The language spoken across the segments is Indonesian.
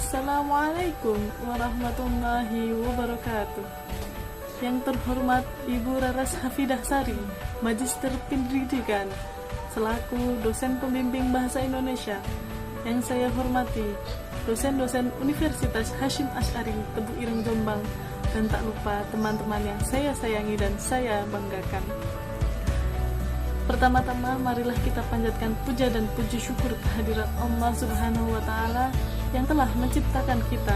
Assalamualaikum warahmatullahi wabarakatuh. Yang terhormat Ibu Raras Hafidah Sari, Magister Pendidikan, selaku dosen pembimbing Bahasa Indonesia. Yang saya hormati dosen-dosen Universitas Hasyim Asy'ari Tebu Ireng Jombang, dan tak lupa teman-teman yang saya sayangi dan saya banggakan. Pertama-tama marilah kita panjatkan puja dan puji syukur kehadirat Allah Subhanahu wa Ta'ala yang telah menciptakan kita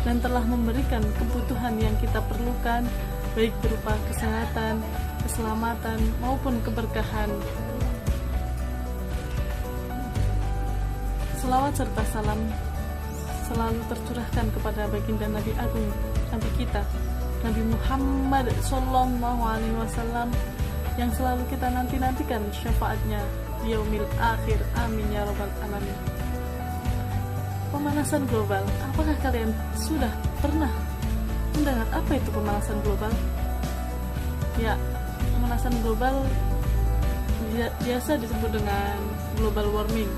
dan telah memberikan kebutuhan yang kita perlukan, baik berupa kesehatan, keselamatan maupun keberkahan. Selawat serta salam selalu tercurahkan kepada baginda Nabi Agung, Nabi kita, Nabi Muhammad SAW, yang selalu kita nantikan syafaatnya di yaumil akhir. Amin ya rabbal alamin. Pemanasan global, apakah kalian sudah pernah mendengar apa itu pemanasan global? Ya, pemanasan global biasa disebut dengan global warming.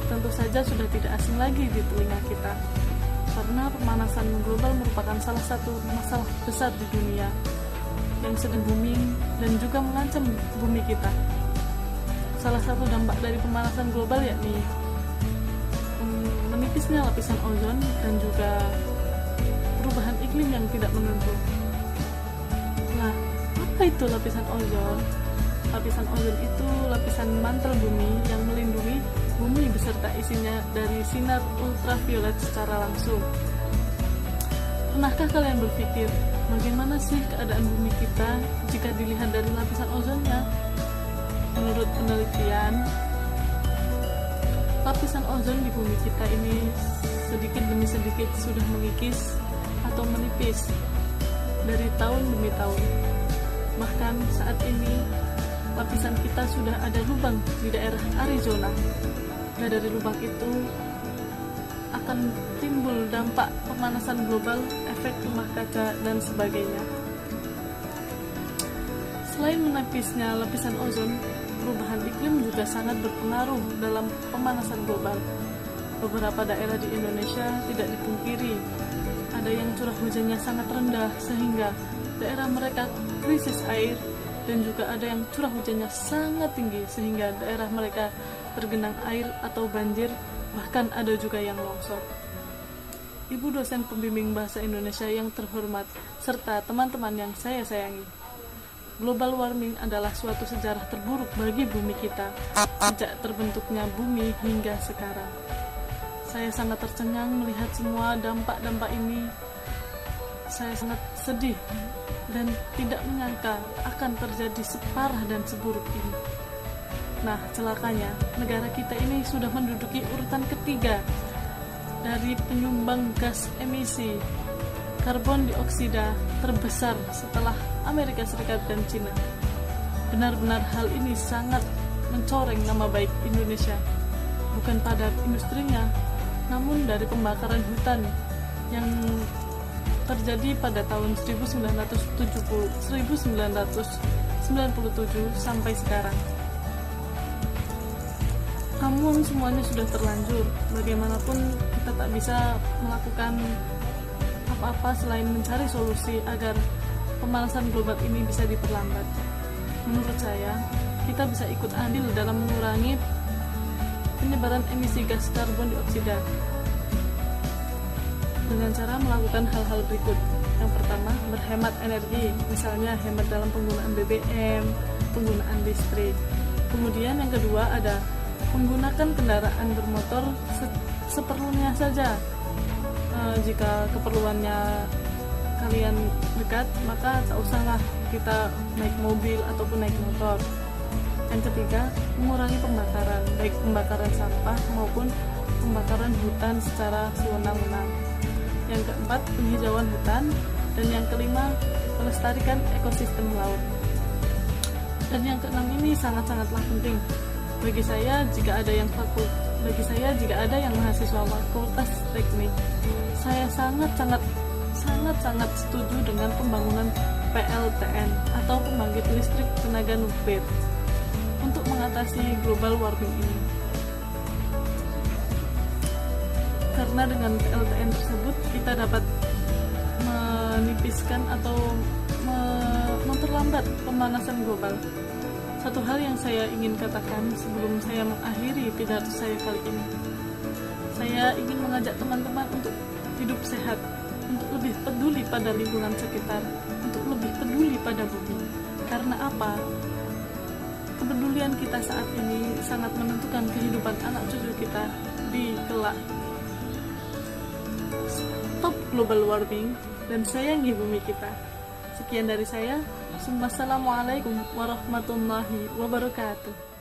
Tentu saja sudah tidak asing lagi di telinga kita, karena pemanasan global merupakan salah satu masalah besar di dunia yang sedang booming dan juga mengancam bumi kita. Salah satu dampak dari pemanasan global yakni menipisnya lapisan ozon dan juga perubahan iklim yang tidak menentu. Nah, apa itu lapisan ozon? Lapisan ozon itu lapisan mantel bumi yang melindungi bumi beserta isinya dari sinar ultraviolet secara langsung. Pernahkah kalian berpikir, bagaimana sih keadaan bumi kita jika dilihat dari lapisan ozonnya? Menurut penelitian, lapisan ozon di bumi kita ini sedikit demi sedikit sudah mengikis atau menipis dari tahun demi tahun. Bahkan saat ini, lapisan kita sudah ada lubang di daerah Arizona. Nah, dari lubang itu akan timbul dampak pemanasan global, efek rumah kaca, dan sebagainya. Selain menipisnya lapisan ozon, perubahan iklim juga sangat berpengaruh dalam pemanasan global. Beberapa daerah di Indonesia tidak dipungkiri, ada yang curah hujannya sangat rendah sehingga daerah mereka krisis air, dan juga ada yang curah hujannya sangat tinggi sehingga daerah mereka tergenang air atau banjir, bahkan ada juga yang longsor. Ibu dosen pembimbing Bahasa Indonesia yang terhormat, serta teman-teman yang saya sayangi, global warming adalah suatu sejarah terburuk bagi bumi kita sejak terbentuknya bumi hingga sekarang. Saya sangat tercengang melihat semua dampak-dampak ini. Saya sangat sedih dan tidak menyangka akan terjadi separah dan seburuk ini. Nah, celakanya, negara kita ini sudah menduduki urutan ketiga dari penyumbang gas emisi karbon dioksida terbesar setelah Amerika Serikat dan Cina. Benar-benar hal ini sangat mencoreng nama baik Indonesia, bukan pada industrinya, namun dari pembakaran hutan yang terjadi pada tahun 1997 sampai sekarang. Namun semuanya sudah terlanjur. Bagaimanapun kita tak bisa melakukan apa-apa selain mencari solusi agar pemanasan global ini bisa diperlambat. Menurut saya, kita bisa ikut andil dalam mengurangi penyebaran emisi gas karbon dioksida dengan cara melakukan hal-hal berikut. Yang pertama, berhemat energi, misalnya hemat dalam penggunaan BBM, penggunaan listrik. Kemudian yang kedua ada menggunakan kendaraan bermotor seperlunya saja. Jika keperluannya kalian dekat, maka tak usahlah kita naik mobil ataupun naik motor. Yang ketiga, mengurangi pembakaran, baik pembakaran sampah maupun pembakaran hutan secara sewenang-wenang. Yang keempat, penghijauan hutan. Dan yang kelima, melestarikan ekosistem laut. Dan yang keenam ini sangat-sangatlah penting bagi saya jika ada yang mahasiswa fakultas teknik. Saya sangat-sangat setuju dengan pembangunan PLTN atau pembangkit listrik tenaga nuklir untuk mengatasi global warming ini. karena dengan PLTN tersebut kita dapat menipiskan atau memperlambat pemanasan global. Satu hal yang saya ingin katakan sebelum saya mengakhiri pidato saya kali ini, saya ingin mengajak teman-teman untuk hidup sehat, untuk lebih peduli pada lingkungan sekitar, untuk lebih peduli pada bumi. Karena apa? Kepedulian kita saat ini sangat menentukan kehidupan anak cucu kita di kelak. Stop global warming dan sayangi bumi kita. Sekian dari saya. Wassalamualaikum warahmatullahi wabarakatuh.